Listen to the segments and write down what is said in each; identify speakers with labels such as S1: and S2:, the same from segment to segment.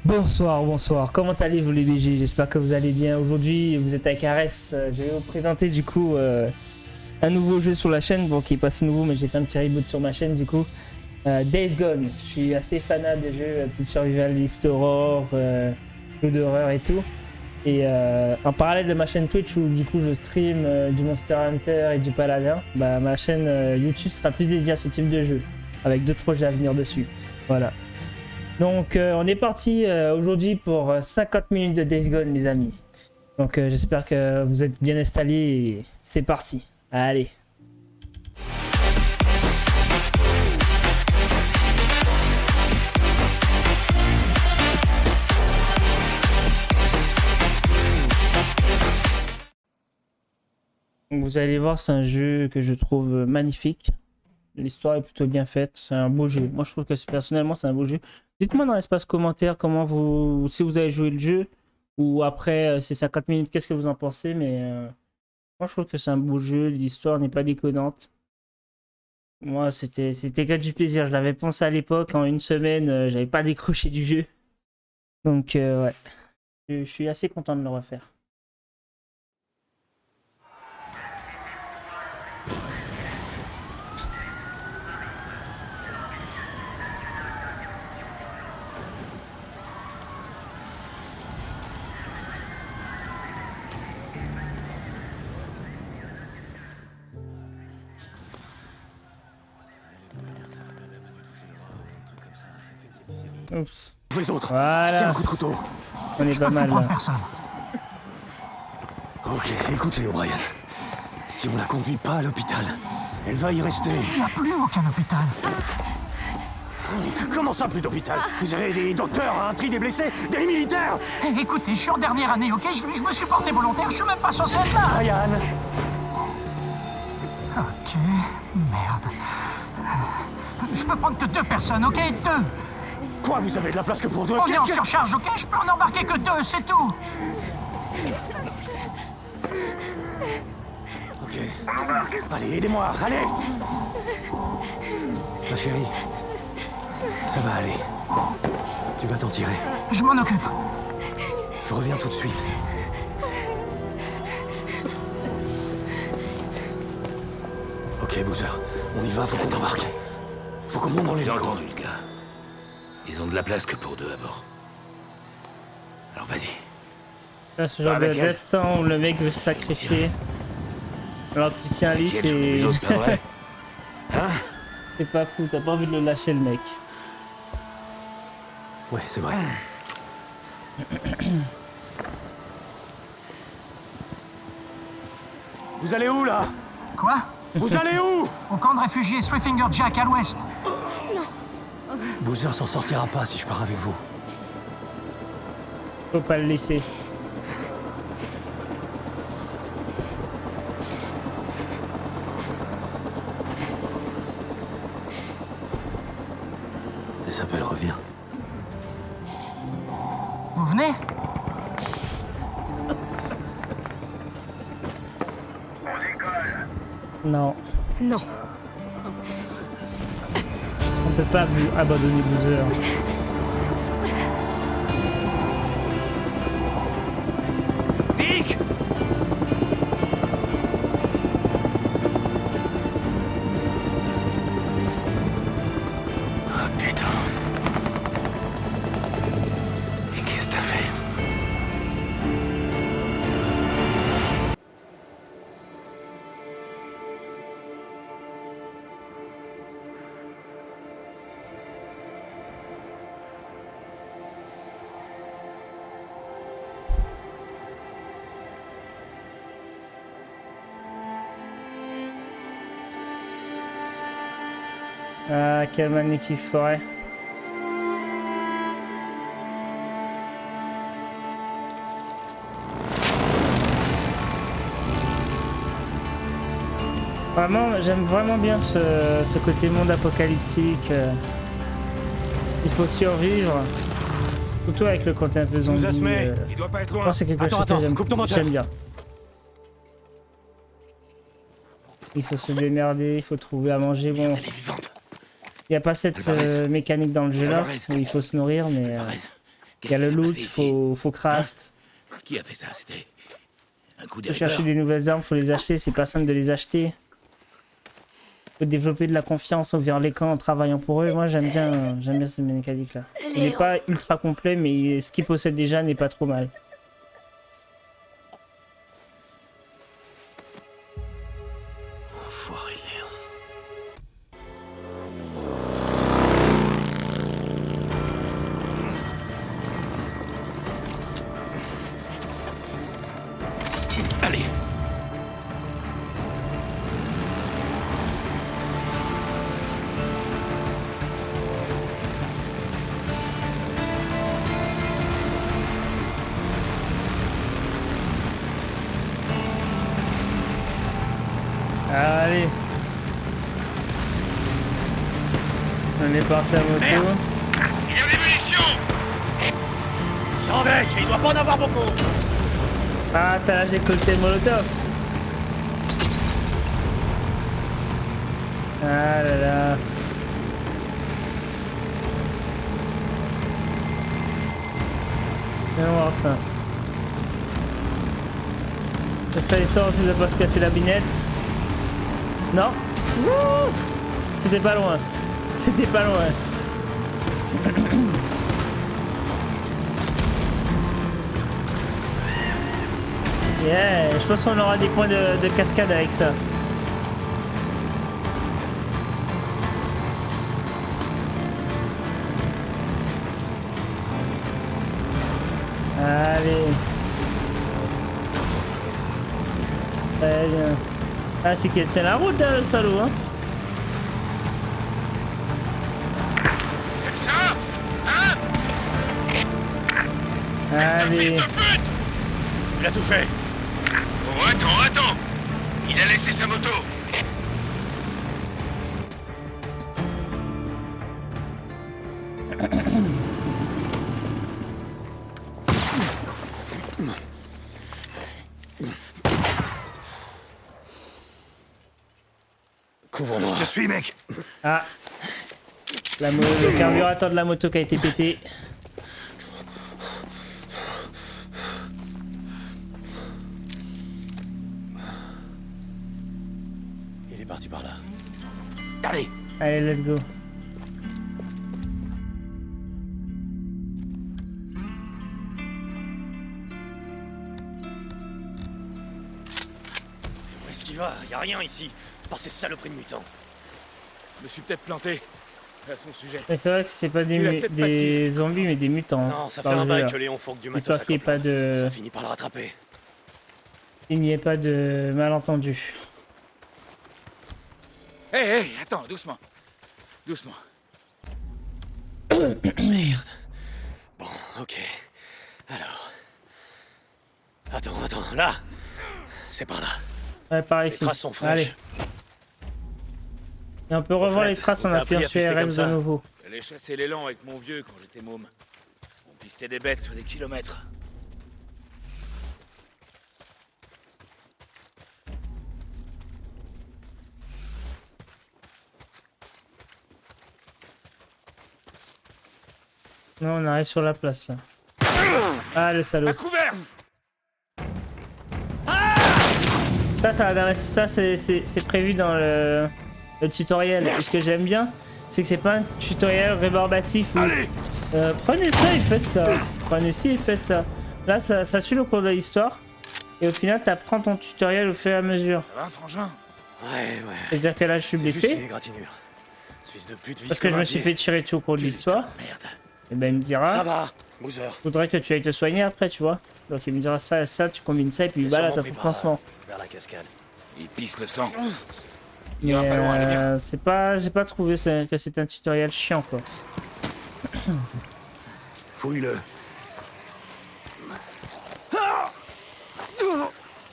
S1: Bonsoir, bonsoir. Comment allez-vous les BG? J'espère que vous allez bien. Aujourd'hui, vous êtes avec Ares. Je vais vous présenter du coup un nouveau jeu sur la chaîne. Bon, qui est pas si nouveau, mais j'ai fait un petit reboot sur ma chaîne du coup. Days Gone. Je suis assez fanat des jeux type survivalist, horror, jeux d'horreur et tout. Et en parallèle de ma chaîne Twitch où du coup je stream du Monster Hunter et du Paladin, bah, ma chaîne YouTube sera plus dédiée à ce type de jeu, avec d'autres projets à venir dessus. Voilà. Donc on est parti aujourd'hui pour 50 minutes de Days Gone les amis. Donc j'espère que vous êtes bien installés et c'est parti. Allez. Donc, vous allez voir, c'est un jeu que je trouve magnifique. L'histoire est plutôt bien faite, c'est un beau jeu. Moi je trouve que personnellement c'est un beau jeu. Dites-moi dans l'espace commentaire comment vous, si vous avez joué le jeu ou après ces 50 minutes, qu'est-ce que vous en pensez. Mais moi je trouve que c'est un beau jeu, l'histoire n'est pas déconnante. Moi c'était que du plaisir, je l'avais pensé à l'époque, en une semaine j'avais pas décroché du jeu. Donc ouais, je suis assez content de le refaire. Oups.
S2: Les autres,
S1: Voilà.
S2: c'est un coup de couteau.
S1: On est pas mal là.
S3: Personne.
S2: Ok, écoutez O'Brien. Si on la conduit pas à l'hôpital, elle va y rester.
S3: Il n'y a plus aucun hôpital.
S2: Comment ça, plus d'hôpital? Vous avez des docteurs, un tri des blessés, des militaires?
S3: Eh, écoutez, je suis en dernière année, ok? Je me suis porté volontaire, je suis même pas censé être là.
S2: Ryan.
S3: Ok, merde. Je peux prendre que 2 personnes, ok? 2.
S2: Quoi, vous avez de la place que pour deux?
S3: On est en
S2: Qu'est-ce que...
S3: surcharge, ok? Je peux en embarquer que 2, c'est tout.
S2: Ok. Allez, aidez-moi, allez. Ma chérie, ça va aller. Tu vas t'en tirer.
S3: Je m'en occupe.
S2: Je reviens tout de suite. Ok, Boozer, on y va, faut qu'on t'embarque. Faut qu'on monte dans les
S4: J'ai
S2: locaux.
S4: entendu le gars. Ils ont de la place que pour 2 à bord. Alors vas-y.
S1: Là, ce genre de
S4: avec elle.
S1: destin où le mec veut se sacrifier. Alors qu'il tient à lui,
S4: T'inquiète, j'en ai vu
S1: c'est...
S4: d'autres, pas vrai? Hein?
S1: C'est pas fou, t'as pas envie de le lâcher le mec.
S2: Ouais, c'est vrai. Vous allez où, là?
S3: Quoi?
S2: Vous allez où?
S3: Au camp de réfugiés Three Finger Jack à l'ouest.
S2: Boozer s'en sortira pas si je pars avec vous.
S1: Faut pas le laisser.
S2: Elle s'appelle Reviens.
S3: Vous venez?
S1: Non,
S5: Non.
S1: on peut pas abandonner Boozer.
S4: Dick! Ah putain. Et qu'est-ce que t'as fait?
S1: Ah, quelle magnifique forêt. Vraiment, j'aime vraiment bien ce côté monde apocalyptique. Il faut survivre. Surtout avec le côté un peu zombie.
S2: il doit pas être
S1: Je pense que c'est quelque chose que
S2: coupe ton moteur.
S1: j'aime bien. Il faut se démerder, il faut trouver à manger. Bon,
S4: Elle est vivante.
S1: il n'y a pas cette mécanique dans le jeu là où il faut se nourrir, mais Il y a le
S4: s'est
S1: loot,
S4: passé ici
S1: faut craft.
S4: Qui a fait ça? C'était un coup de
S1: Faut chercher des nouvelles armes, faut les acheter, c'est pas simple de les acheter. Faut développer de la confiance envers les camps en travaillant pour eux. Moi j'aime bien cette mécanique là. Il n'est pas ultra complet mais ce qu'il possède déjà n'est pas trop mal.
S2: Enfoiré de Léon.
S4: Allez.
S1: Allez. On est parti à moto.
S4: Il y a des munitions. Sans mec, il doit pas en avoir beaucoup.
S1: Ah ça là j'ai cocktail molotov. Ah là là. Viens voir ça. Est-ce qu'elle sort aussi de pas se casser la binette? Non. Wouh, c'était pas loin. C'était pas loin. Yeah, je pense qu'on aura des points de cascade avec ça. Allez. Très bien. Ah, c'est qu'il tient la route, hein, le salaud, hein.
S4: Comme ça? Hein?
S1: Allez.
S4: Fils de pute! Tu l'as tout fait. Oh, attends. Il a laissé sa moto.
S2: Couvre-moi. Je te suis, mec.
S1: Ah. Le carburateur de la moto qui a été pété.
S2: Il est parti par là.
S4: Allez.
S1: Allez, let's go.
S2: Où est-ce qu'il va? Y a rien ici. Par ces saloperies de mutants.
S4: Je me suis peut-être planté. À son sujet.
S1: Mais c'est vrai que c'est pas
S4: Il a peut-être pas de
S1: des zombies mais des mutants.
S2: Non, ça fait
S1: par
S2: un
S1: le
S2: bail
S1: jeu,
S2: que
S1: là.
S2: Léon fourgue du matos
S1: Histoire
S2: à
S1: qu'il n'y ait pas de...
S2: Ça finit par le rattraper.
S1: Il n'y ait pas de malentendu.
S4: Hé, attends, doucement. Doucement.
S2: Merde. Bon, ok. Alors... Attends, là. C'est par là.
S1: Ouais, par
S2: Les
S1: ici.
S2: traces sont fraîches.
S1: Allez. Et on peut revoir
S2: fait,
S1: les traces
S2: on
S1: en
S2: t'a appris
S1: appuyant
S2: à
S1: sur
S2: pister
S1: RS
S2: comme
S1: de
S2: ça
S1: nouveau.
S4: J'allais chasser l'élan avec mon vieux quand j'étais môme. On pistait des bêtes sur des kilomètres.
S1: Non, on arrive sur la place là. Ah le salaud.
S4: À couvert!
S1: Ça c'est prévu dans le tutoriel. Et ce que j'aime bien, c'est que c'est pas un tutoriel rébarbatif où prenez ça et faites ça. Prenez ci et faites ça. Là ça suit le cours de l'histoire. Et au final t'apprends ton tutoriel au fur et à mesure.
S4: Ça va, frangin?
S2: Ouais.
S1: C'est-à-dire que là je suis
S2: C'est juste
S1: blessé.
S2: une égratignure. Ce fils de pute vise
S1: Parce que je
S2: comme
S1: me
S2: un
S1: suis
S2: pied.
S1: fait tirer dessus au cours de l'histoire.
S2: Merde.
S1: Et ben il me dira,
S2: Ça va, Boozer.
S1: faudrait que tu ailles te soigner après, tu vois. Donc il me dira ça, tu combines ça et puis
S2: Il est
S1: voilà,
S2: sûrement
S1: t'as
S2: pris
S1: ton
S2: par,
S1: pansement.
S2: vers la cascade.
S4: Il pisse le sang. Il
S1: Mais
S4: ira pas loin, allez, viens.
S1: c'est pas, j'ai pas trouvé que c'était un tutoriel chiant quoi.
S2: Fouille-le.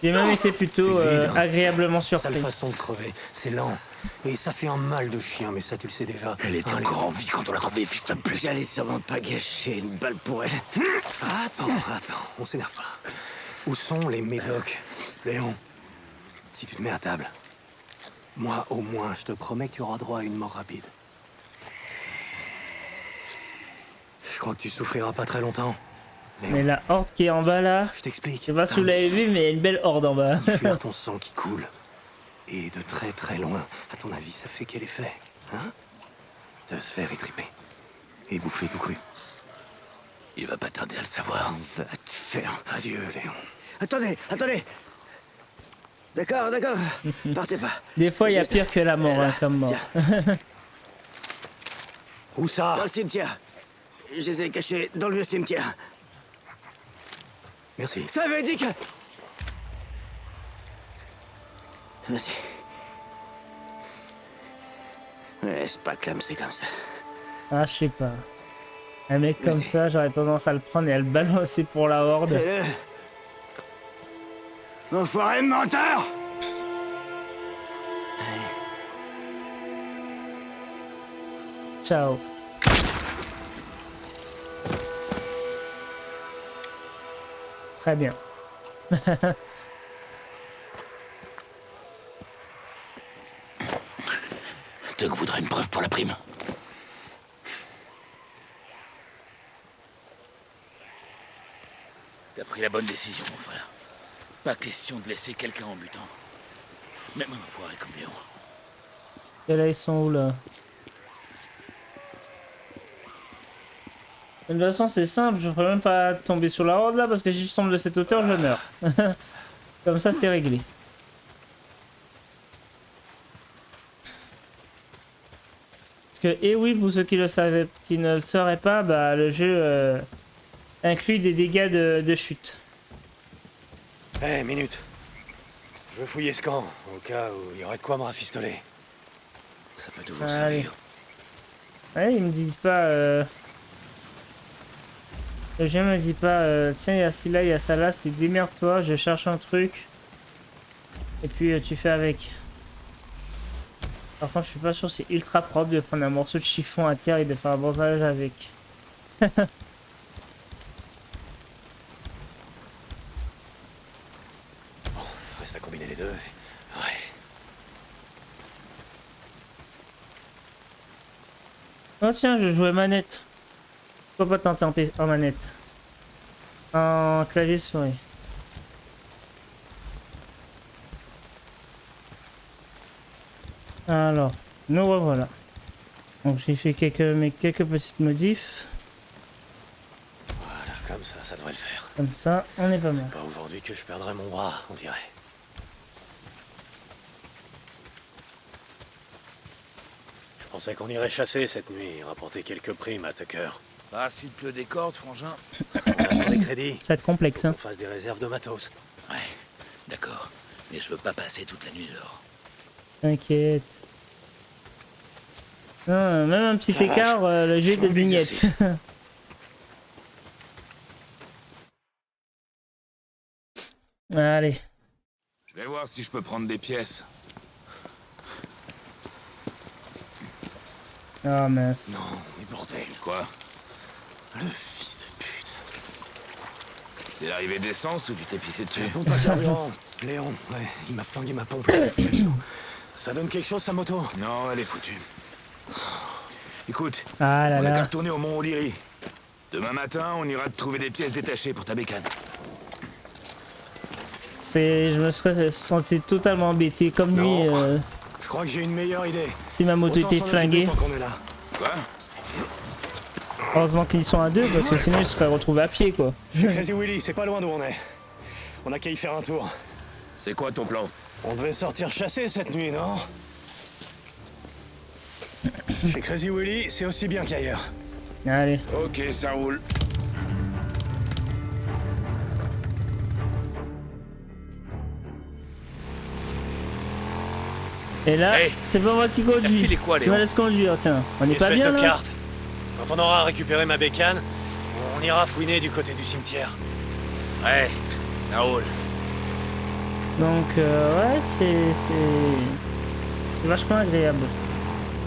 S1: J'ai même été plutôt
S2: T'es vide, hein.
S1: agréablement
S2: Sale
S1: surpris.
S2: façon de crever. C'est lent. Et ça fait un mal de chien, mais ça tu le sais déjà.
S4: Elle était
S2: Allez.
S4: encore en vie quand on l'a trouvée, fils de pute.
S2: J'allais sûrement pas gâcher une balle pour elle. Attends, on s'énerve pas. Où sont les médocs, Léon? Si tu te mets à table, moi au moins, je te promets que tu auras droit à une mort rapide. Je Je crois que tu souffriras pas très longtemps. Léon,
S1: Mais la horde qui est en bas là,
S2: je t'explique.
S1: je sais pas si vous l'avez vu, mais il y a une belle horde en bas.
S2: Fuir ton sang qui coule. Et de très très loin. À ton avis, ça fait quel effet? Hein? Te se faire étriper. Et bouffer tout cru.
S4: Il va pas tarder à le savoir.
S2: Va te faire. Adieu, Léon.
S5: Attendez, attendez. D'accord, d'accord. Partez pas.
S1: Des fois, il y a
S5: C'est juste-
S1: pire que la mort, hein, comme mort.
S2: Où ça?
S5: Dans le cimetière. Je les ai cachés dans le vieux cimetière.
S2: Merci.
S5: Ça veut dire que... Vas-y. Laisse pas clamser comme ça.
S1: Ah, je sais pas. Un mec comme ça, j'aurais tendance à le prendre et à le balancer pour la horde.
S5: Fais-le. Enfoiré de menteur!
S1: Ciao. Très bien.
S4: Doug voudrait une preuve pour la prime. T'as pris la bonne décision, mon frère. Pas question de laisser quelqu'un en butant. Même un enfoiré comme Léon.
S1: Et là, ils sont où là? De toute façon, c'est simple, je ne pourrais même pas tomber sur la horde là parce que si je tombe de cette hauteur, je meurs. Comme ça, c'est réglé. Parce que, et oui, pour ceux qui, qui ne le sauraient pas, bah, le jeu inclut des dégâts de chute.
S2: Eh, minute. Je veux fouiller ce camp, au cas où il y aurait de quoi me rafistoler.
S4: Ça peut toujours
S1: Allez.
S4: servir.
S1: Ouais, ils me disent pas. Le jeu me dit pas, tiens, il y a ci là, il y a ça là, c'est démerde-toi, je cherche un truc. Et puis tu fais avec. Par contre, je suis pas sûr que c'est ultra propre de prendre un morceau de chiffon à terre et de faire un bordage avec.
S2: Reste à combiner les deux. Ouais.
S1: Oh tiens, je jouais manette. Pourquoi pas tenter en manette? En clavier souris. Alors, nous revoilà. Donc j'ai fait quelques petites modifs.
S2: Voilà, comme ça devrait le faire.
S1: Comme ça, on est pas mal.
S2: Pas aujourd'hui que je perdrai mon bras, on dirait. Je pensais qu'on irait chasser cette nuit et rapporter quelques primes à Tucker.
S4: Bah, s'il pleut des cordes, frangin.
S2: On a fait des crédits.
S1: Ça va être complexe, hein.
S2: On fasse des réserves de matos.
S4: Ouais, d'accord. Mais je veux pas passer toute la nuit dehors.
S1: T'inquiète. Non, même un petit écart, le jeu
S2: Je
S1: de
S2: m'en
S1: vignettes.
S2: exercice.
S1: Allez.
S6: Je vais voir si je peux prendre des pièces.
S1: Oh mince.
S2: Non, mais bordel,
S6: Quoi?
S2: le fils de pute.
S6: C'est l'arrivée d'essence ou tu t'es pissé dessus?
S2: La pompe à carburant. Léon, ouais, il m'a flingué ma pompe. Ça donne quelque chose, sa moto?
S6: Non, elle est foutue. Écoute,
S1: Ah là
S6: on a qu'à
S1: là.
S6: retourner au Mont O'Leary. Demain matin, on ira te trouver des pièces détachées pour ta bécane.
S1: Je me serais senti totalement embêté comme lui
S2: Non. Je crois que j'ai une meilleure idée.
S1: si ma moto
S2: Autant
S1: était
S2: s'en occuper
S1: flinguée.
S2: tant qu'on est là.
S6: Quoi?
S1: Heureusement qu'ils sont à deux parce que sinon ils se seraient retrouvés à pied quoi.
S2: Chez Crazy Willy, c'est pas loin d'où on est. On a qu'à y faire un tour.
S6: C'est quoi ton plan?
S2: On devait sortir chasser cette nuit, non? Chez Crazy Willy, c'est aussi bien qu'ailleurs.
S1: Allez.
S6: Ok, ça roule.
S1: Et là,
S4: Hey,
S1: c'est pas moi qui
S4: t'as
S1: conduis.
S4: filé quoi,
S1: Tu
S4: Léon?
S1: me laisses conduire, tiens. On est pas
S2: Espèce
S1: bien
S2: de
S1: là?
S2: carte. Quand on aura récupéré ma bécane, on ira fouiner du côté du cimetière.
S4: Ouais, ça roule.
S1: Donc ouais, c'est vachement agréable.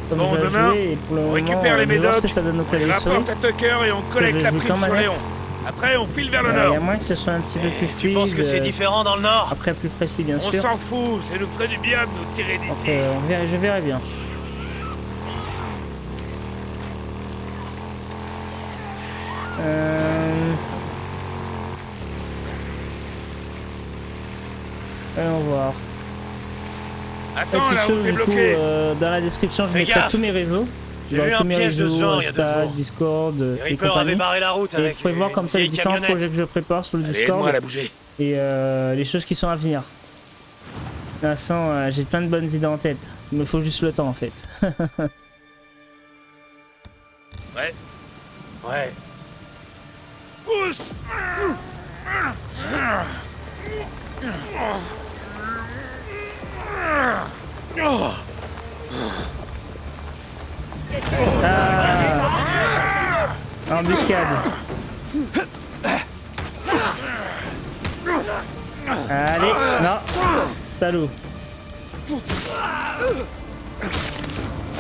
S1: Comme
S4: Bon,
S1: je vais
S4: demain,
S1: jouer, et pour le
S4: on
S1: moment,
S4: récupère les
S1: je vais voir ce
S4: médocs,
S1: que ça donne au
S4: on les
S1: clavier souris.
S4: rapporte à Tucker et on collecte
S1: je
S4: la
S1: joue
S4: prime
S1: qu'en
S4: sur
S1: manette.
S4: Léon. Après, on file vers le
S1: Il y a
S4: nord.
S1: moins que ce soit un petit peu plus
S2: Tu
S1: fluide.
S2: penses que c'est différent dans le nord?
S1: Après plus précis bien
S4: On
S1: sûr.
S4: s'en fout, ça nous ferait du bien de nous tirer
S1: Donc,
S4: d'ici.
S1: je verrai bien. Allons voir.
S7: Attends,
S1: Petite
S7: là où
S1: chose,
S7: t'es
S1: du coup,
S7: bloqué.
S1: dans la description, je
S7: Fais
S1: mettrai
S7: gaffe.
S1: tous mes réseaux.
S7: J'ai
S1: Genre
S7: vu
S1: tous
S7: un
S1: mes
S7: piège de ce
S1: réseaux,
S7: genre il y a 2
S1: Insta,
S7: jours.
S1: Discord
S7: Les
S1: et
S7: Reapers avaient
S1: compagnie.
S7: barré la route
S1: Et
S7: avec
S1: vous pouvez voir comme ça les
S7: vieille
S1: différents
S7: camionnette.
S1: projets que je prépare sur le
S4: Allez,
S1: Discord
S4: aide-moi à la bouger.
S1: et les choses qui sont à venir. De toute façon, j'ai plein de bonnes idées en tête. Il me faut juste le temps en fait.
S7: Ouais. Ouais.
S4: Pousse.
S1: Embuscade. Allez, non, salaud.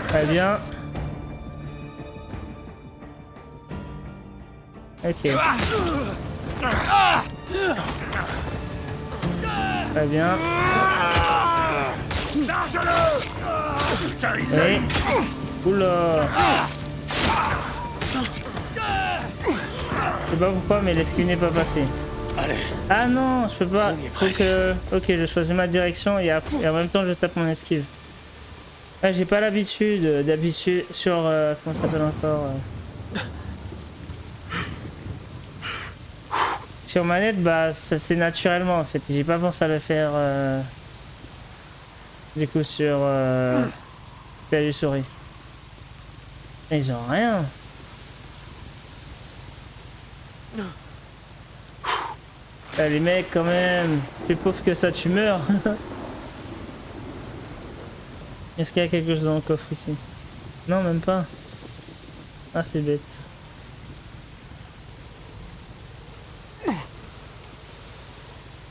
S1: Très bien. Ok. Très bien. Et... Oula. Je sais pas pourquoi, mais l'esquive n'est pas passée.
S7: Allez.
S1: Ah non, je peux pas.
S7: On y est
S1: Faut
S7: presque.
S1: que... Ok, je choisis ma direction et en même temps je tape mon esquive. Ah, j'ai pas l'habitude d'habitude sur... comment ça s'appelle encore Sur manette, bah ça c'est naturellement en fait. J'ai pas pensé à le faire du coup sur clavier souris. Ils ont rien. Ah, les mecs quand même, plus pauvre que ça tu meurs. Est-ce qu'il y a quelque chose dans le coffre ici? Non, même pas. Ah, c'est bête.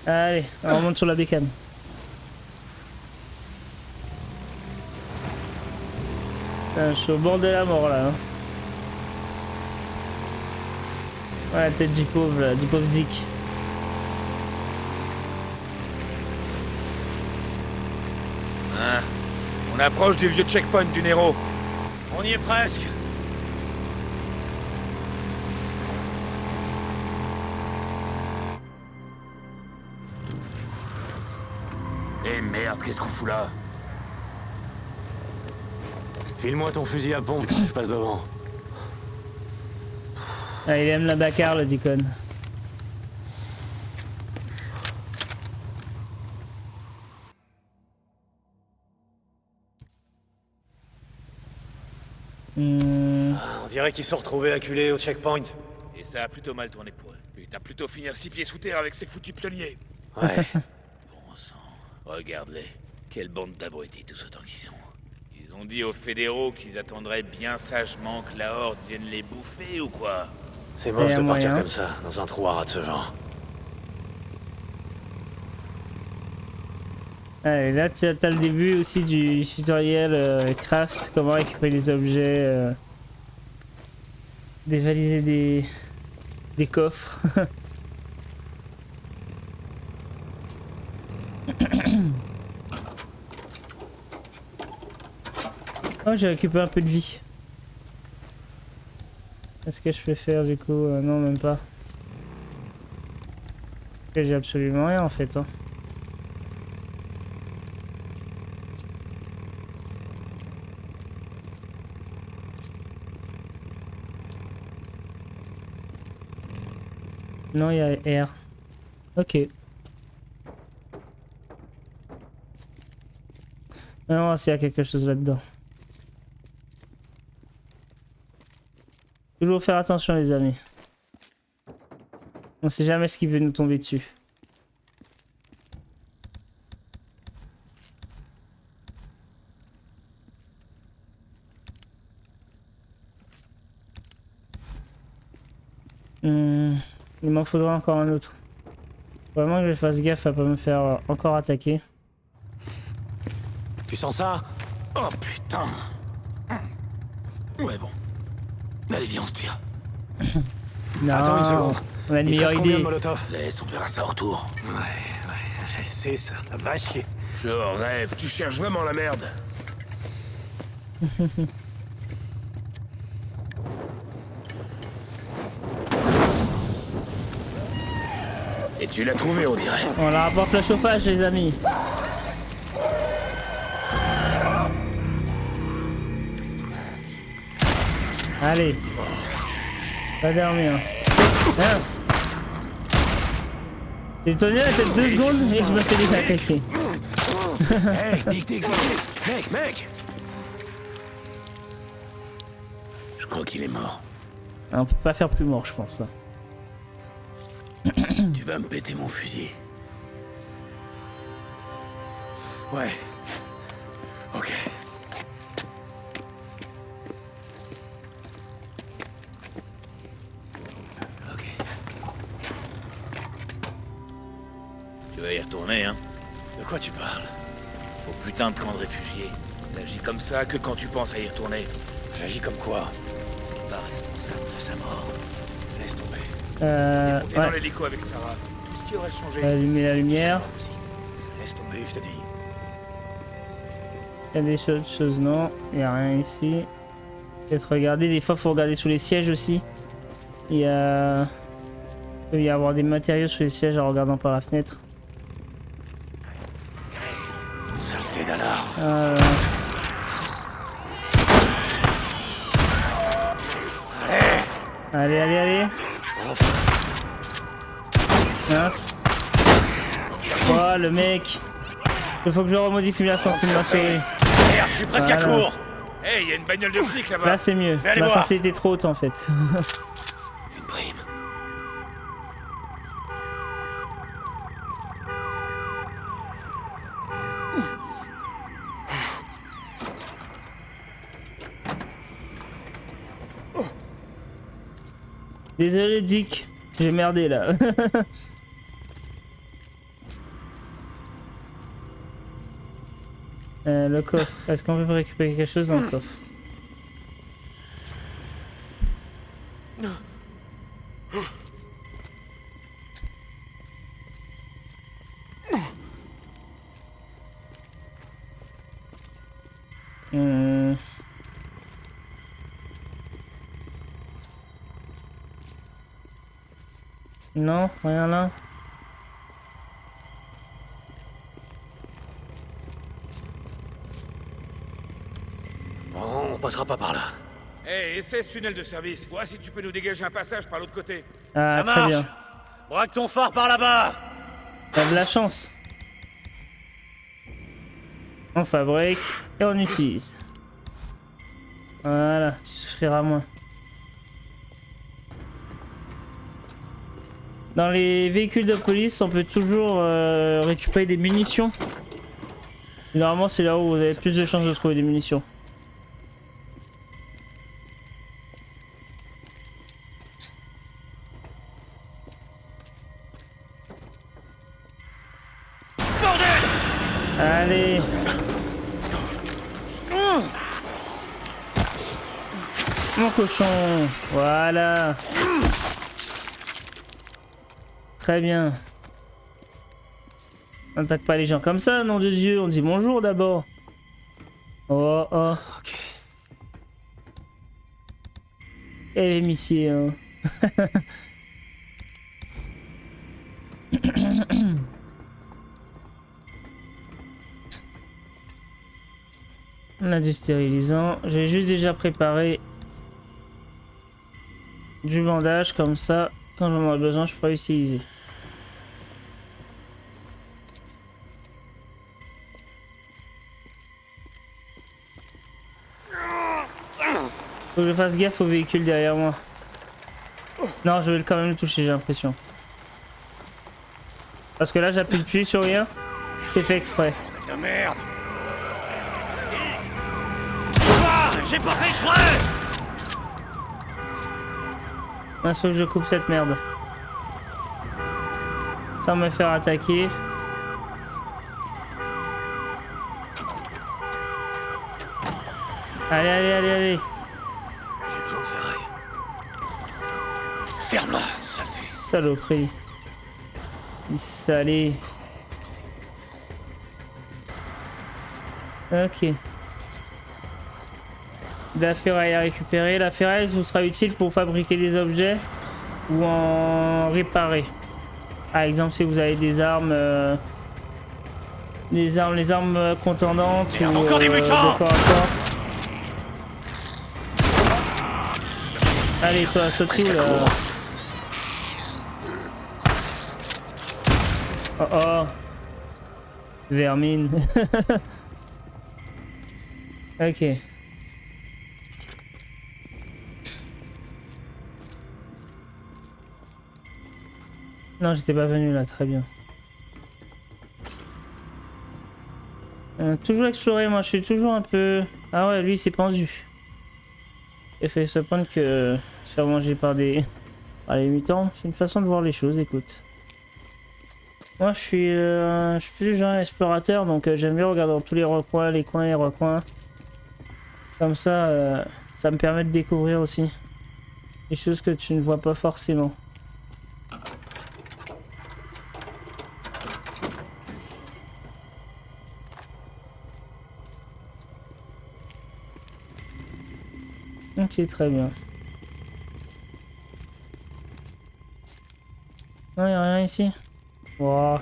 S1: Allez, on remonte sur la bécane. Putain, je suis au bord de la mort là. Hein. Ouais, la tête du pauvre, là, du pauvre Zik.
S4: Hein? On approche du vieux checkpoint du Nero.
S7: On y est presque.
S6: Eh merde, qu'est-ce qu'on fout là?
S2: File-moi ton fusil à pompe, je passe devant.
S1: Ah, il aime la bagarre, le Deacon.
S7: On dirait qu'ils sont retrouvés acculés au checkpoint.
S4: Et ça a plutôt mal tourné pour eux. Mais t'as plutôt finir 6 pieds sous terre avec ces foutus pionniers.
S7: Ouais.
S4: Bon sang, regarde-les. Quelle bande d'abrutis tous autant qu'ils sont. Ils ont dit aux fédéraux qu'ils attendraient bien sagement que la Horde vienne les bouffer ou quoi?
S7: C'est moche
S1: Y a
S7: de partir
S1: moyen.
S7: comme ça, dans un trou à rats de ce genre.
S1: Allez, là tu as le début aussi du tutoriel craft, comment récupérer les objets, dévaliser des coffres. Oh, j'ai récupéré un peu de vie. Qu'est-ce que je peux faire du coup? Non, même pas. J'ai absolument rien en fait. Hein. Non, il y a R. Ok. On va voir s'il y a quelque chose là-dedans. Toujours faire attention les amis. On sait jamais ce qui veut nous tomber dessus. Il m'en faudra encore un autre. Vraiment que je fasse gaffe à pas me faire encore attaquer.
S2: Tu sens ça?
S6: Oh putain. Ouais bon. Allez viens on se tire.
S1: Non,
S2: Attends une seconde.
S1: on a une
S2: Il te
S1: meilleure
S2: reste combien de
S1: idée.
S2: molotov?
S6: Laisse, on verra ça au retour.
S2: Ouais, c'est ça, va chier.
S6: Je rêve, tu cherches vraiment la merde.
S4: Et tu l'as trouvé, on dirait.
S1: On leur apporte le chauffage, les amis. Allez. Va dormir. Mince. J'ai tenu la tête 2 secondes et je me fais désattaquer.
S6: Hey, Dick, mec.
S4: Je crois qu'il est mort.
S1: On peut pas faire plus mort, je pense.
S4: Tu vas me péter mon fusil.
S2: Ouais. Ok.
S4: Ok. Tu vas y retourner, hein?
S2: De quoi tu parles?
S4: Au putain de camp de réfugiés. T'agis comme ça que quand tu penses à y retourner.
S2: J'agis comme quoi?
S4: Pas responsable de sa mort.
S2: Laisse tomber.
S4: T'es dans
S1: Ouais.
S4: l'hélico avec Sarah. Tout ce qui aurait changé.
S1: Allumer la
S4: c'est que
S1: lumière.
S4: Sarah aussi.
S2: Laisse tomber, je te dis.
S1: Il y a des choses, non. Il n'y a rien ici. Peut-être regarder. Des fois, il faut regarder sous les sièges aussi. Il y a... Il peut y avoir des matériaux sous les sièges en regardant par la fenêtre.
S2: Saleté d'alarme.
S1: Allez. Mince. Oh, le mec. Il faut que je remodifie la sensibilité de ma souris.
S2: Merde, je suis presque à
S1: Voilà.
S2: court.
S4: Hey, y a une bagnole de flic là-bas.
S1: Là, c'est mieux.
S2: vais aller
S1: Là, ça
S2: voir.
S1: c'était trop haute en fait.
S2: Une prime.
S1: Désolé, Dick. J'ai merdé là. Le coffre. Est-ce qu'on peut récupérer quelque chose dans le coffre? Non, rien là.
S2: Bon, on passera pas par là.
S4: Hey, essaie ce tunnel de service. Vois si tu peux nous dégager un passage par l'autre côté.
S1: Ah,
S2: Ça
S1: très
S2: marche.
S1: bien.
S2: Braque ton phare par là-bas.
S1: T'as de la chance. On fabrique et on utilise. Voilà, tu souffriras moins. Dans les véhicules de police, on peut toujours récupérer des munitions. Normalement, c'est là où vous avez plus de chances de trouver des munitions. Allez. Mon cochon. Voilà. Très bien. On n'attaque pas les gens comme ça, nom de Dieu. On dit bonjour d'abord. Oh, oh.
S2: Ok.
S1: Eh, monsieur. On a du stérilisant. J'ai juste déjà préparé du bandage comme ça. Quand j'en aurai besoin, je pourrai utiliser. Faut que je fasse gaffe au véhicule derrière moi. Non, je vais quand même le toucher, j'ai l'impression. Parce que là, j'appuie plus sur rien. C'est fait exprès.
S2: De merde. Ah, j'ai pas fait exprès.
S1: Il faut que je coupe cette merde. Sans me faire attaquer. Allez, allez, allez, allez.
S2: J'ai besoin de ferraille. Ferme-la, saleté.
S1: Saloperie. Il salé. Ok. De la ferraille à récupérer. La ferraille vous sera utile pour fabriquer des objets ou en réparer. Par exemple, si vous avez des armes, les armes contendantes
S7: Merde,
S1: ou
S7: encore des
S1: de
S7: mutants
S1: corps à corps. Allez, toi, saute où là? Oh oh. Vermine. Ok. Non, j'étais pas venu là, très bien. Toujours explorer, moi je suis toujours un peu... Ah ouais, lui il s'est pendu. Il fait se prendre que se faire manger par les mutants, c'est une façon de voir les choses, écoute. Moi je suis plus genre explorateur, donc j'aime bien regarder dans tous les recoins, les coins, les recoins. Comme ça, ça me permet de découvrir aussi des choses que tu ne vois pas forcément. Ok, très bien. Non, y'a rien ici. Wow.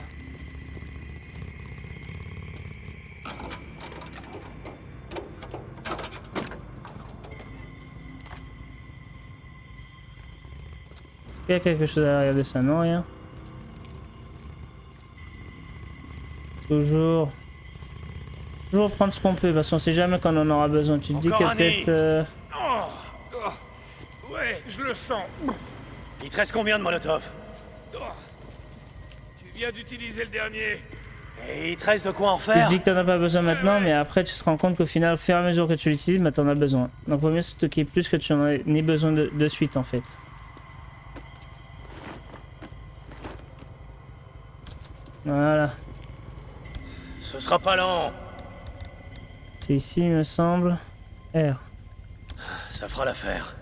S1: Il y a quelque chose à l'arrière de ça, non, rien. Toujours prendre ce qu'on peut, parce qu'on sait jamais quand on en aura besoin. Tu te dis
S7: Encore
S1: que
S7: un nez.
S1: peut-être...
S4: Ouais, je le sens.
S7: Il te reste combien de Molotov?
S4: Tu viens d'utiliser le dernier.
S7: Et il te reste de quoi en
S1: Tu te
S7: faire?
S1: dis que t'en as pas besoin maintenant, mais après tu te rends compte qu'au final, au fur et à mesure que tu l'utilises, bah t'en as besoin. Donc vaut mieux stocker plus que tu en aies besoin de suite en fait. Voilà.
S7: Ce sera pas lent.
S1: C'est ici, il me semble. R.
S7: Ça fera l'affaire.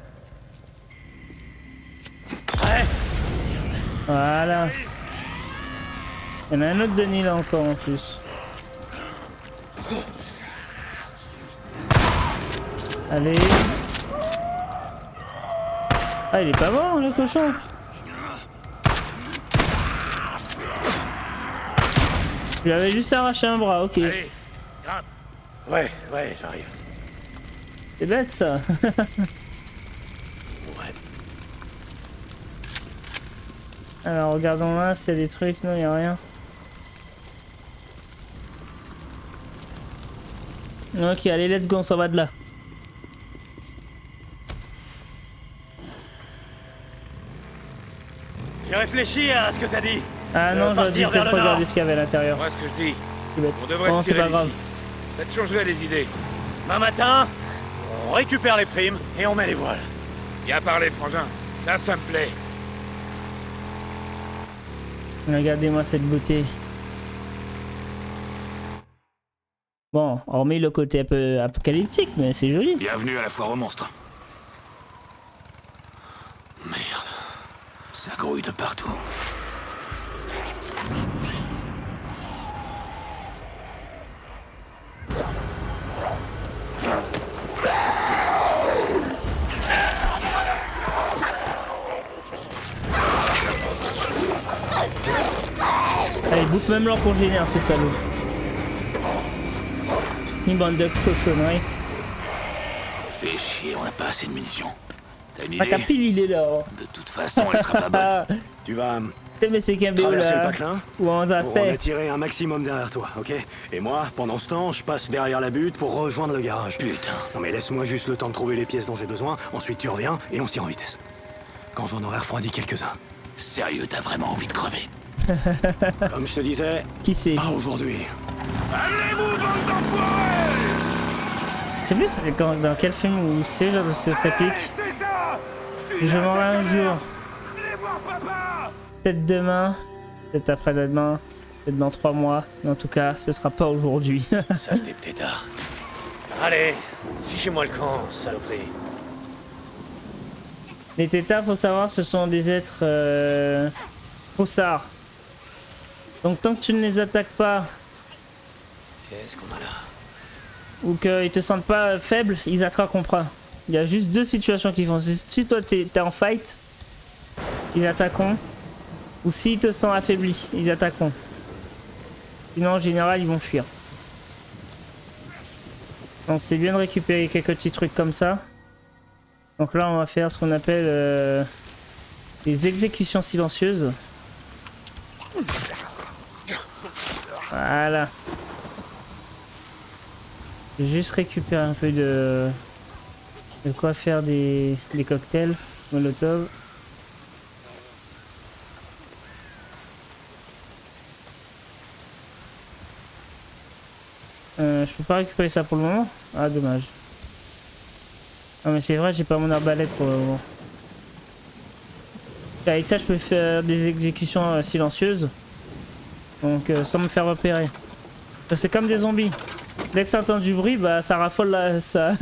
S7: Ouais.
S1: Voilà. Il y en a un autre Denis là encore en plus. Allez. Ah, il est pas mort le cochon. Je lui avais juste arraché un bras, ok.
S4: Allez, grimpe.
S7: Ouais, j'arrive.
S1: C'est bête ça.
S7: Ouais.
S1: Alors regardons là, s'il y a des trucs, non, il n'y a rien. Ok, allez, let's go, on s'en va de là.
S7: J'ai réfléchi à ce que t'as dit.
S1: Ah non, j'aurais dû
S7: partir vers
S1: peut-être
S7: le
S1: regarder
S7: nord.
S1: ce qu'il y avait à l'intérieur.
S4: Moi, ce que je dis,
S1: C'est bête.
S4: on devrait
S1: Bon,
S4: se
S1: c'est
S4: tirer
S1: pas grave.
S4: d'ici. Ça te changerait les idées.
S7: Demain matin, on récupère les primes et on met les voiles.
S4: Bien parlé, frangin. Ça me plaît.
S1: Regardez-moi cette beauté. Bon, hormis le côté un peu apocalyptique, mais c'est joli.
S6: Bienvenue à la foire aux monstres. Merde. Ça grouille de partout.
S1: Allez, bouffe même leur congénère, ces salauds. Une bande de cochonneries.
S6: Fais chier, on n'a pas assez de munitions. T'as une
S1: Ah, ta
S6: idée?
S1: pile, il est là.
S6: De toute façon, elle sera pas bonne.
S2: Tu vas
S1: Mais c'est qu'un BO
S2: traverser le
S1: là.
S2: patelin
S1: Ou en
S2: pour en
S1: appel.
S2: attirer un maximum derrière toi, ok? Et moi, pendant ce temps, je passe derrière la butte pour rejoindre le garage.
S6: Putain.
S2: Non mais laisse-moi juste le temps de trouver les pièces dont j'ai besoin, ensuite tu reviens et on se tire en vitesse. Quand j'en aurai refroidi quelques-uns.
S6: Sérieux, t'as vraiment envie de crever?
S2: Comme je te disais,
S1: Qui c'est?
S2: pas aujourd'hui.
S6: Allez-vous, bande d'enfoirés!
S1: Je sais plus c'était dans quel film où c'est genre de cette réplique.
S6: C'est ça!
S1: Je m'en vais un jour.
S6: Venez voir papa!
S1: Peut-être demain, peut-être après-demain, peut-être dans 3 mois. Mais en tout cas, ce sera pas aujourd'hui.
S7: Saleté de tétard. Allez, fichez-moi le camp, saloperie.
S1: Les tétards, faut savoir, ce sont des êtres faussards. Donc tant que tu ne les attaques pas
S7: Qu'est-ce qu'on a là?
S1: ou qu'ils te sentent pas faible, ils attaqueront pas. Il y a juste deux situations qui font. Si toi t'es en fight, ils attaqueront. Ou s'ils te sentent affaibli, ils attaqueront. Sinon en général ils vont fuir. Donc c'est bien de récupérer quelques petits trucs comme ça. Donc là on va faire ce qu'on appelle les exécutions silencieuses. Voilà. Je vais juste récupérer un peu de quoi faire des cocktails Molotov. Je peux pas récupérer ça pour le moment. Ah dommage. Non mais c'est vrai, j'ai pas mon arbalète pour le moment. Avec ça je peux faire des exécutions silencieuses. Donc sans me faire repérer. C'est comme des zombies. Dès que ça entend du bruit, bah ça raffole là, ça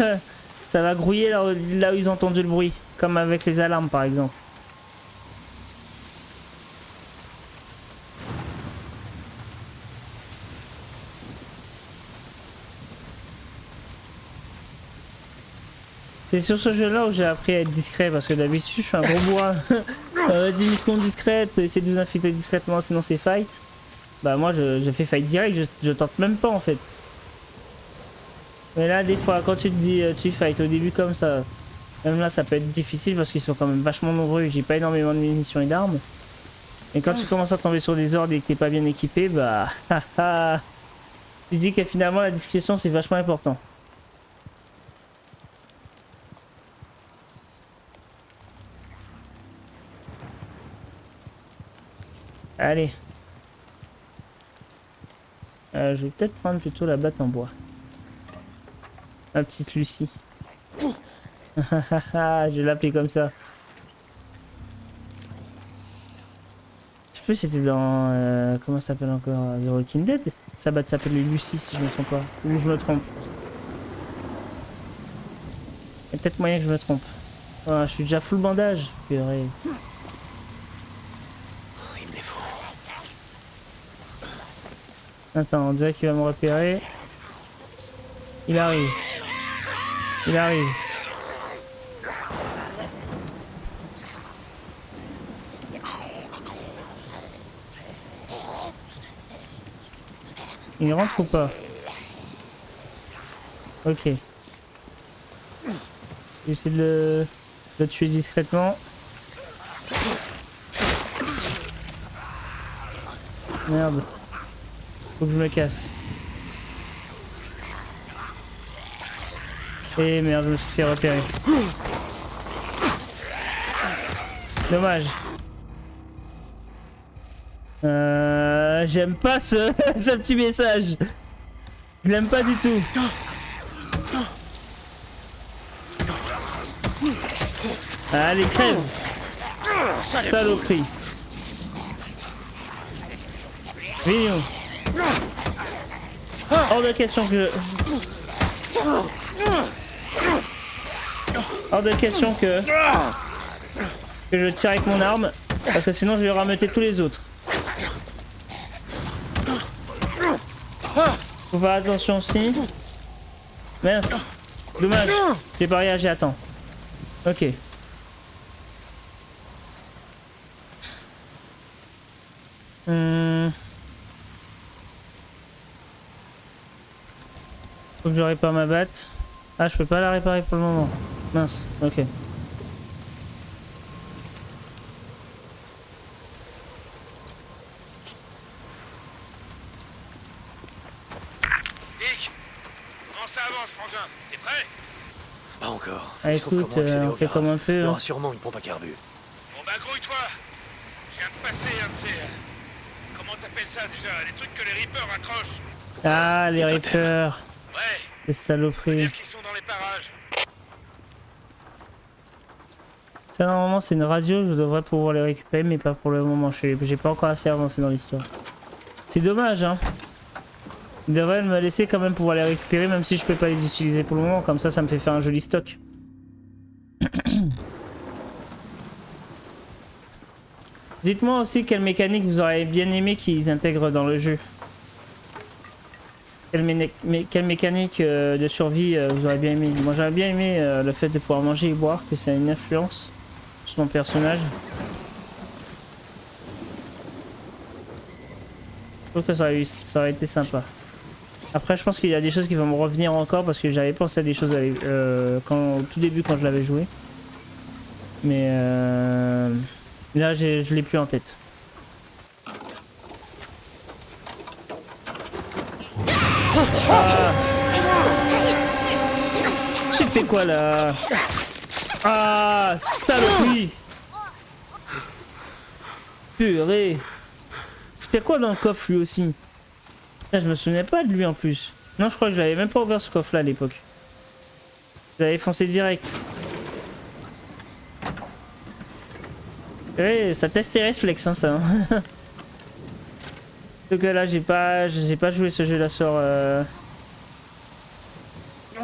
S1: va grouiller là où ils ont entendu le bruit. Comme avec les alarmes par exemple. C'est sur ce jeu là où j'ai appris à être discret parce que d'habitude je suis un gros bourrin. 10 secondes discrète, essayer de vous infiltrer discrètement sinon c'est fight. Bah moi je fais fight direct, je tente même pas en fait. Mais là des fois quand tu te dis tu fight au début comme ça, même là ça peut être difficile parce qu'ils sont quand même vachement nombreux, j'ai pas énormément de munitions et d'armes. Et quand tu commences à tomber sur des ordres et que t'es pas bien équipé, bah tu dis que finalement la discrétion c'est vachement important. Allez. Je vais peut-être prendre plutôt la batte en bois. Ma petite Lucie. Je vais l'appeler comme ça. Je sais plus si c'était dans... comment ça s'appelle encore? The Walking Dead? Sa batte s'appelle Lucie si je me trompe pas. Ou je me trompe. Il y a peut-être moyen que je me trompe. Oh, je suis déjà full bandage. Purée. Attends, on dirait qu'il va me repérer. Il arrive. Il arrive. Il rentre ou pas? Ok. J'essaie de le tuer discrètement. Merde. Faut que je me casse. Et merde, je me suis fait repérer. Dommage. J'aime pas ce petit message. Je l'aime pas du tout. Allez, crève. Saloperie. Mignon. Hors de question que je tire avec mon arme parce que sinon je vais rameuter tous les autres. Faut faire attention aussi. Mince. Dommage. J'ai pas réagi à temps. Ok. Faut que je répare ma batte. Ah, je peux pas la réparer pour le moment. Mince, ok.
S6: Dick, comment ça avance, frangin? T'es prêt?
S2: Pas encore.
S1: Ah,
S2: Je trouve
S1: écoute,
S2: comment accéder
S1: on
S2: au
S1: fait
S2: garage.
S1: comme un peu.
S2: Il y
S1: Hein.
S2: aura sûrement une pompe à carbu.
S6: Bon bah grouille-toi. Je viens de passer un de ces... comment t'appelles ça déjà? Des trucs que les Reapers accrochent.
S1: Ah, les
S2: Les totems.
S1: Reapers.
S6: Ouais,
S1: Les
S6: faut
S1: saloperies.
S6: dire qu'ils sont dans les parages.
S1: Ça, normalement, c'est une radio. Je devrais pouvoir les récupérer, mais pas pour le moment. J'ai pas encore assez avancé dans l'histoire. C'est dommage, hein. Ils devraient me laisser quand même pouvoir les récupérer, même si je peux pas les utiliser pour le moment. Comme ça me fait faire un joli stock. Dites-moi aussi quelle mécanique vous auriez bien aimé qu'ils intègrent dans le jeu. Quelle mécanique de survie vous aurez bien aimé? Moi j'aurais bien aimé le fait de pouvoir manger et boire, que ça a une influence sur mon personnage. trouve que ça aurait été sympa. Après, je pense qu'il y a des choses qui vont me revenir encore parce que j'avais pensé à des choses au tout début quand je l'avais joué. Mais là, je l'ai plus en tête. Ah. Tu fais quoi là? Ah, saloperie! Purée! C'était quoi dans le coffre lui aussi? Ah, je me souvenais pas de lui en plus. Non, je crois que je l'avais même pas ouvert ce coffre là à l'époque. J'avais foncé direct. Ouais, ça teste tes réflexes, hein, ça. Donc là, j'ai pas joué ce jeu là sur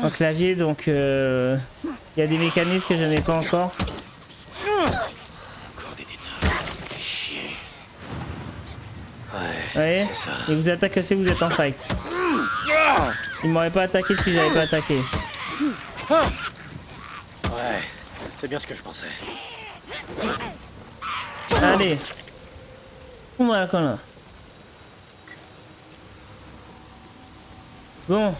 S1: en clavier, donc il y a des mécanismes que je n'ai pas encore.
S7: Encore des détails. Chier.
S1: Ouais,
S7: c'est ça.
S1: et vous attaquez si vous êtes en fight. Il m'aurait pas attaqué si j'avais pas attaqué.
S7: Ouais, c'est bien ce que je pensais.
S1: Allez. Fous-moi la conne là. Bon.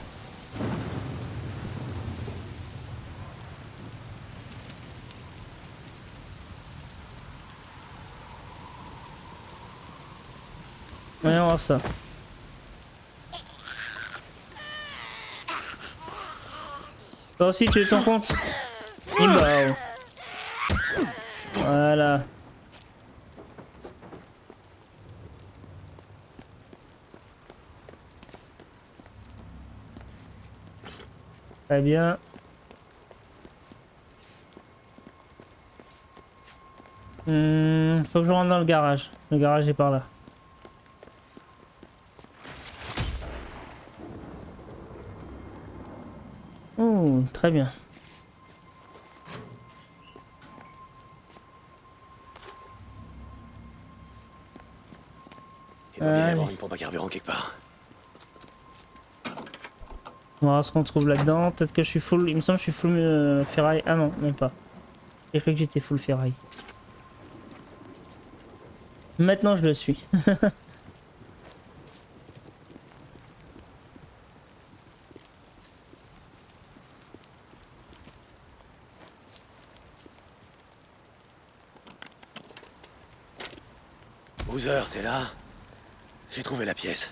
S1: Voyons voir ça. Toi aussi tu es ton compte? Imbao. Voilà. Très bien. Faut que je rentre dans le garage. Le garage est par là. Oh, très bien.
S7: Il doit bien y avoir une pompe à carburant quelque part.
S1: On va voir ce qu'on trouve là-dedans. Peut-être que je suis full. Il me semble que je suis full ferraille. Ah non, même pas. J'ai cru que j'étais full ferraille. Maintenant je le suis.
S7: Boozer, t'es là? J'ai trouvé la pièce.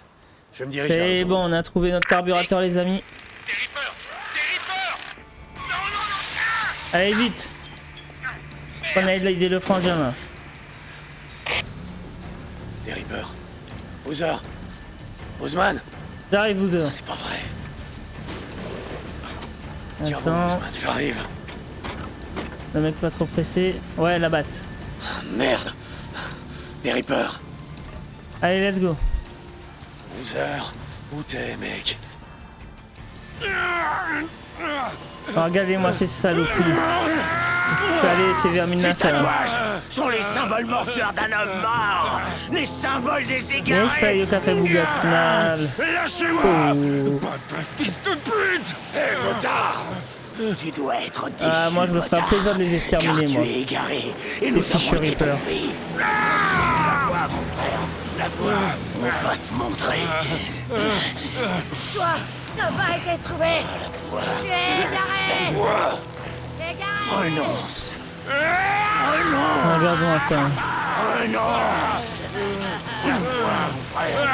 S7: Je me dirige vers
S1: C'est
S7: l'autoroute.
S1: bon, on a trouvé notre carburateur les amis.
S6: Des Reapers! Des Reapers! Non, non, non!
S1: Allez vite. On a aidé le frangin là.
S7: Des Reapers. Boozer! Boozman!
S1: J'arrive vous deux.
S7: C'est pas vrai. Tiens bon,
S1: Attends,
S7: Boozman, j'arrive.
S1: le mec pas trop pressé. Ouais, la batte.
S7: Ah, merde! Des Reapers!
S1: Allez, let's go.
S7: Boozer, où t'es, mec?
S1: Oh, regardez-moi ces saloperies. Salé, ces vermines
S5: Ces tatouages sont les symboles mortuaires d'un homme mort. Les symboles des
S1: Mais
S5: égarés.
S1: ça y est, café Bugatti mal.
S6: Lâchez-moi!
S1: Oh.
S6: Bâtard fils de pute!
S5: Hé, motard, tu dois être déçu,
S1: Ah, moi je me ferai un
S5: motard,
S1: plaisir de les exterminer,
S5: car
S1: moi.
S5: tu es égaré et nous
S1: fichus
S5: avons été
S1: Reapers.
S5: trompés. La voix, mon frère, la voix. On va te montrer.
S8: Toi n'a pas été trouvé. Tu es égaré. Égaré.
S5: Renonce.
S1: Regarde-moi ça.
S5: Renonce. La voix, mon frère.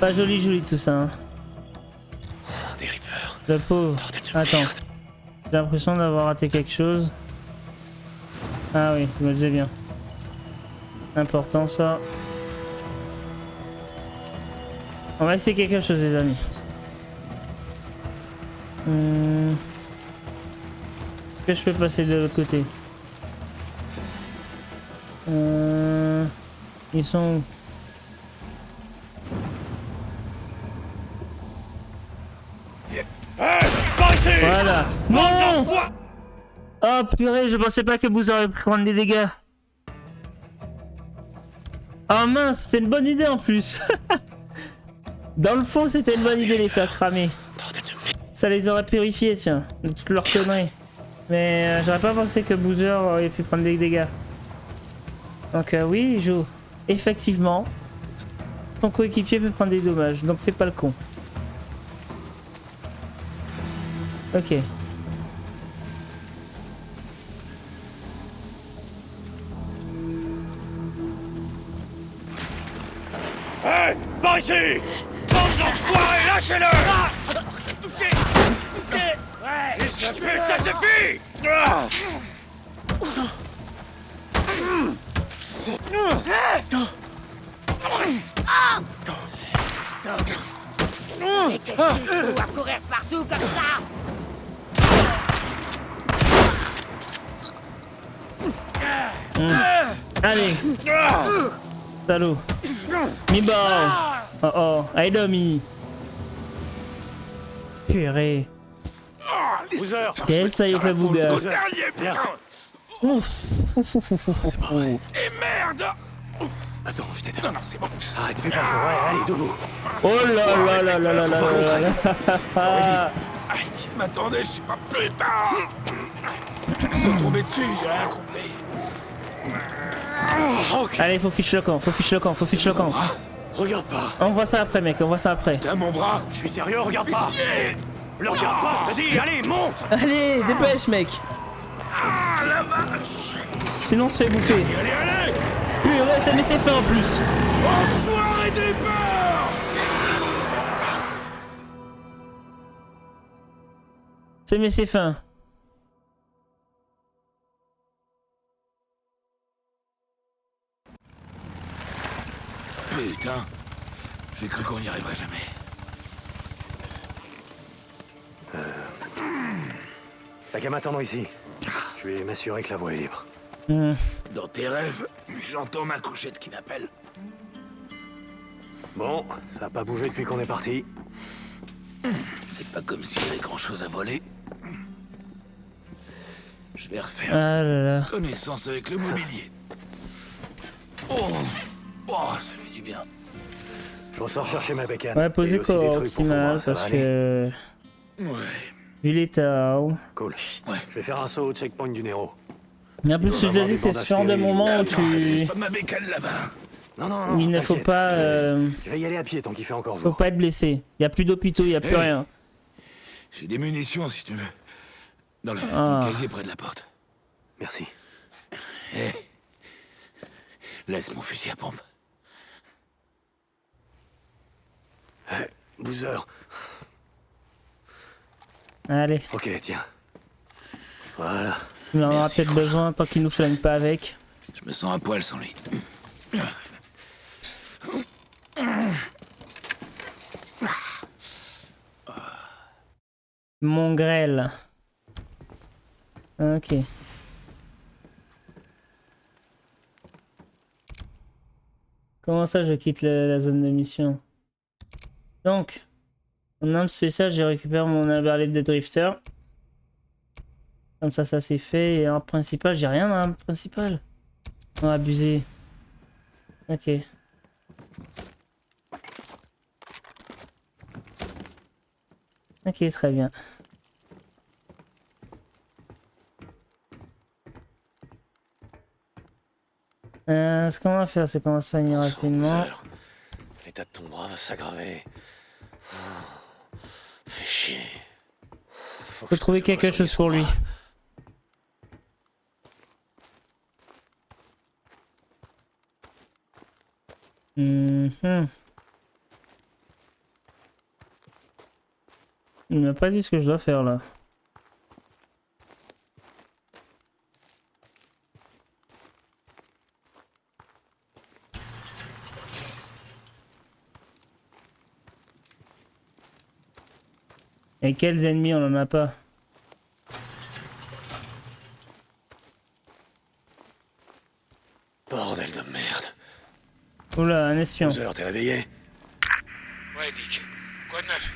S1: Pas joli tout ça. Hein.
S7: Des Reapers.
S1: Le pauvre.
S7: Bordel de
S1: Attends.
S7: merde.
S1: J'ai l'impression d'avoir raté quelque chose. Ah oui, je me disais bien. Important ça. On va essayer quelque chose les amis. Est-ce que je peux passer de l'autre côté? Ils sont où? Voilà. Non! Oh purée, je pensais pas que vous auriez pu prendre des dégâts. Oh mince, c'était une bonne idée en plus. Dans le fond, c'était une bonne idée de les faire cramer.
S7: Bordel de merde.
S1: Ça les aurait purifiés, tiens, de toutes leurs conneries. Mais j'aurais pas pensé que Boozer aurait pu prendre des dégâts. Donc oui, Jo. Effectivement, ton coéquipier peut prendre des dommages, donc fais pas le con. Ok.
S7: Hé, par ici! Bande d'enfoirés, lâchez-le! Ouais! Fils de pute, ça suffit!
S8: Mais qu'est-ce qu'il fout à courir partout comme ça?
S1: Allez. Salaud. Mi ball. Oh oh. Allez, Domi. Purée.
S7: Boozer!
S1: Quel ça y est fait Bouga.
S7: Viens!
S1: Ouf.
S6: Et merde!
S2: Attends, je t'aide.
S6: Non, non, c'est bon.
S2: Arrête, fais pas le fort. Ouais, allez, debout.
S1: Oh là là là là là là là là.
S6: Aïe, qui m'attendait, je sais pas, putain! Ils sont tombés dessus, j'ai rien compris.
S2: Ok.
S1: Allez, faut fiche le camp, faut fiche le camp, faut fiche le camp.
S2: Regarde pas.
S1: On voit ça après, mec, on voit ça après.
S6: T'as mon bras?
S2: Je suis sérieux, regarde pas.
S6: Chier!
S2: Le regarde pas, je te dis. Allez, monte.
S1: Allez, dépêche, mec.
S6: Ah, la vache!
S1: Sinon, on se fait bouffer.
S6: Allez, allez!
S1: Purée, ça met ses fins en plus.
S6: Enfoiré des peurs!
S1: Ça met ses fins.
S6: Putain, j'ai cru qu'on n'y arriverait jamais.
S2: T'as qu'à m'attendre ici. Je vais m'assurer que la voie est libre.
S6: Dans tes rêves, j'entends ma couchette qui m'appelle.
S2: Bon, ça a pas bougé depuis qu'on est parti.
S6: C'est pas comme s'il y avait grand chose à voler. Je vais refaire
S1: Ah là là.
S6: connaissance avec le mobilier. Oh, ça fait du bien.
S2: Je ressors chercher ma bécane.
S1: Ouais,
S2: Et
S1: poser
S2: aussi des trucs pour ton bras,
S1: optimal
S2: ça va
S1: parce
S2: aller.
S1: que.
S6: Ouais.
S1: Vu l'état.
S2: Cool.
S6: Ouais.
S2: Je vais faire un saut au checkpoint du Nero.
S1: Et en plus, je te
S2: avoir
S1: dis,
S2: des
S1: c'est ce
S2: bandages
S1: genre de
S2: stériles.
S1: moment où
S6: Attends, laisse
S1: tu.
S6: pas ma bécane là-bas.
S2: Non, non,
S1: Où
S2: non.
S1: il ne faut
S2: t'inquiète.
S1: pas.
S2: Je vais y aller à pied tant qu'il fait encore
S1: Faut
S2: jour.
S1: pas être blessé. Y a plus d'hôpitaux, y a plus
S6: Hey.
S1: rien.
S6: J'ai des munitions si tu veux. Dans le
S1: Ah.
S6: casier près de la porte.
S2: Merci.
S6: Hé. Laisse mon fusil à pompe.
S2: Boozer.
S1: Allez,
S2: Ok, tiens. Voilà.
S1: il en aura
S6: Merci,
S1: peut-être
S6: Franck.
S1: besoin tant qu'il nous flingue pas avec.
S6: Je me sens à poil sans lui.
S1: Mon grêle. Ok. Comment ça, je quitte la zone de mission? Donc, en arme spéciale, j'ai récupéré mon arbalète de drifter. Comme ça c'est fait. Et en principal, j'ai rien dans l'arme principale. Non, abusé. Ok. Ok, très bien. Ce qu'on va faire, c'est qu'on va soigner
S2: Bon sang,
S1: rapidement.
S2: Boozer. L'état de ton bras va s'aggraver. Fais chier.
S1: Faut trouver quelque chose pour lui. Mhm. Il m'a pas dit ce que je dois faire là. Et quels ennemis on en a pas?
S2: Bordel de merde.
S1: Oula, un espion.
S2: Boozer, t'es réveillé?
S6: Ouais, Dick. Quoi de neuf?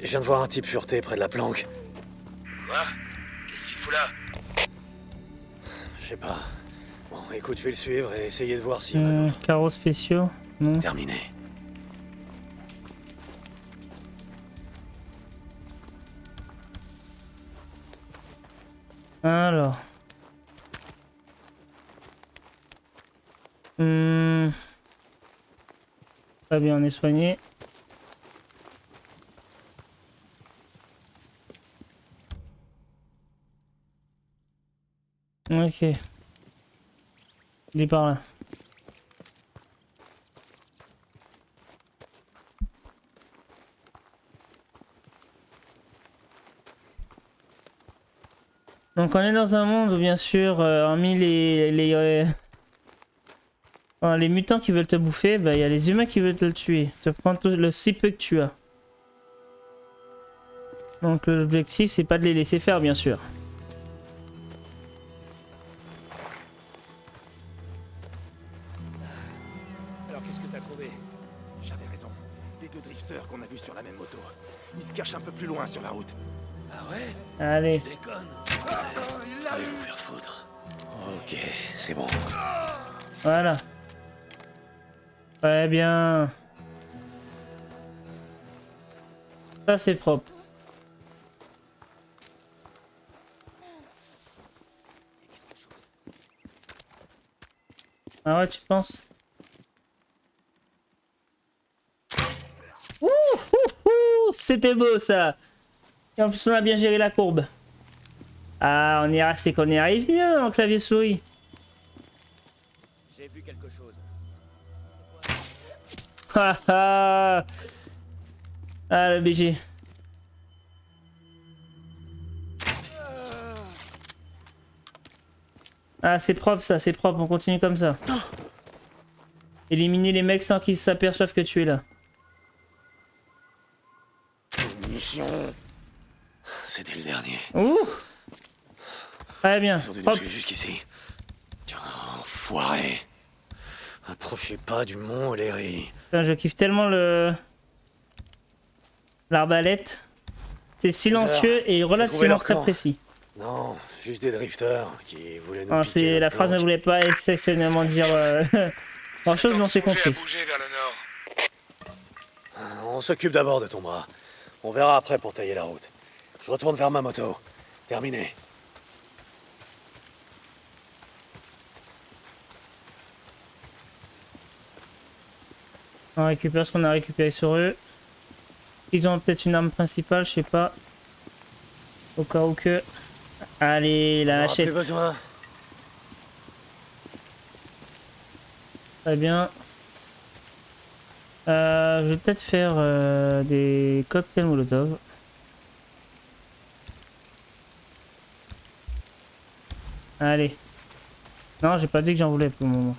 S2: Je viens de voir un type fureté près de la planque.
S6: Quoi? Qu'est-ce qu'il fout là?
S2: Je sais pas. Bon, écoute, je vais le suivre et essayer de voir s'il y en a d'autres.
S1: Carreaux spéciaux. Non.
S2: Terminé.
S1: Alors. Très bien, on est soigné. Ok. Il est par là. Donc on est dans un monde où bien sûr, hormis les mutants qui veulent te bouffer, bah il y a les humains qui veulent te le tuer. Te prendre tout le si peu que tu as. Donc l'objectif c'est pas de les laisser faire bien sûr.
S2: Alors qu'est-ce que t'as trouvé? J'avais raison. Les deux drifters qu'on a vus sur la même moto. Ils se cachent un peu plus loin sur la route.
S7: Ah ouais?
S1: Allez.
S7: Tu déconnes. Allez vous faire foutre. Ok, c'est bon.
S1: Voilà. Très bien. Ça c'est propre. Ah ouais, tu penses? Ouh, c'était beau ça. Et en plus on a bien géré la courbe. Ah, c'est qu'on y arrive mieux en clavier souris.
S7: J'ai vu quelque chose.
S1: Ah le BG. Ah c'est propre ça, c'est propre, on continue comme ça. Éliminer les mecs sans qu'ils s'aperçoivent que tu es là.
S7: Mission. C'était le dernier.
S1: Ouh. Très bien.
S7: Ils ont dû nous
S1: Hop.
S7: suivre jusqu'ici. Enfoiré. Approchez pas du mont Oléry.
S1: Putain, je kiffe tellement l'arbalète. C'est silencieux et relativement
S7: leur
S1: très
S7: camp.
S1: précis.
S7: Non, juste des drifters qui voulaient nous
S1: Ah,
S7: piquer
S1: la phrase ne
S7: planque.
S1: voulait pas exceptionnellement dire grand-chose, mais on s'est compris.
S6: Bouger vers le nord.
S7: On s'occupe d'abord de ton bras. On verra après pour tailler la route. Je retourne vers ma moto. Terminé.
S1: On récupère ce qu'on a récupéré sur eux. Ils ont peut-être une arme principale, je sais pas. Au cas où que... Allez, la
S7: On aura
S1: hachette.
S7: plus besoin.
S1: Très bien. Je vais peut-être faire des cocktails Molotov. Allez. Non, j'ai pas dit que j'en voulais pour le moment.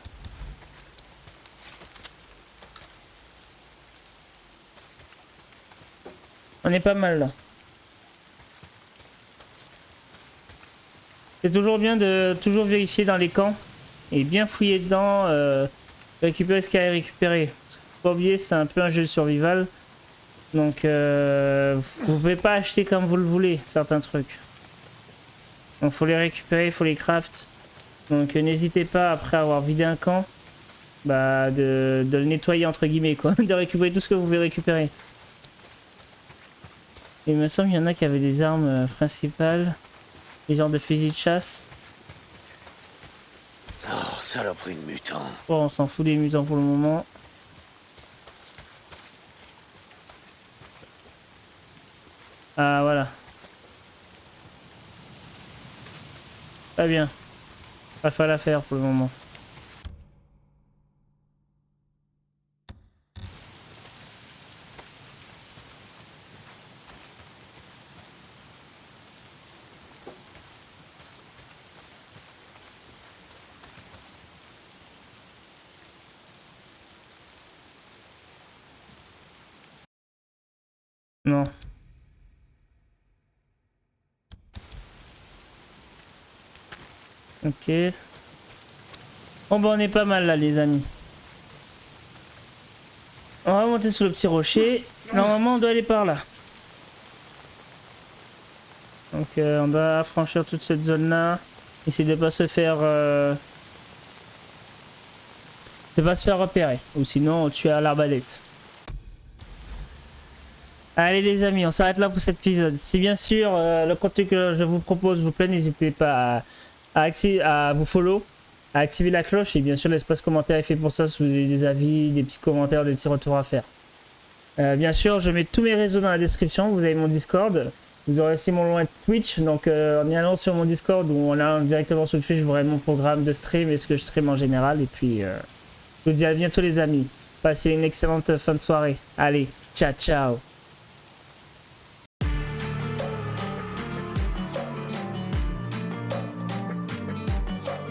S1: On est pas mal là. C'est toujours bien de toujours vérifier dans les camps et bien fouiller dedans, récupérer ce qu'il y a à récupérer. Faut pas oublier, c'est un peu un jeu de survival. Donc vous pouvez pas acheter comme vous le voulez certains trucs. Donc faut les récupérer, faut les craft. Donc n'hésitez pas après avoir vidé un camp, bah de le nettoyer entre guillemets quoi, de récupérer tout ce que vous pouvez récupérer. Il me semble qu'il y en a qui avaient des armes principales, des genres de fusils de chasse.
S7: Oh, saloperie de mutant.
S1: Bon, on s'en fout des mutants pour le moment. Ah voilà. Très bien. Pas faire l'affaire pour le moment. Non. Ok. Bon bah on est pas mal là les amis. On va monter sur le petit rocher. Normalement on doit aller par là. Donc on doit franchir toute cette zone là. Essayer de pas se faire repérer. Ou sinon on tue à l'arbalète. Allez les amis, on s'arrête là pour cet épisode. Si bien sûr le contenu que je vous propose vous plaît, n'hésitez pas à vous follow. à activer la cloche. Et bien sûr, l'espace commentaire est fait pour ça. Si vous avez des avis, des petits commentaires, des petits retours à faire. Bien sûr, je mets tous mes réseaux dans la description. Vous avez mon Discord. Vous aurez aussi mon lien Twitch. Donc, en y allant sur mon Discord ou en allant directement sur Twitch, vous aurez mon programme de stream et ce que je stream en général. Et puis, je vous dis à bientôt, les amis. Passez une excellente fin de soirée. Allez, ciao, ciao.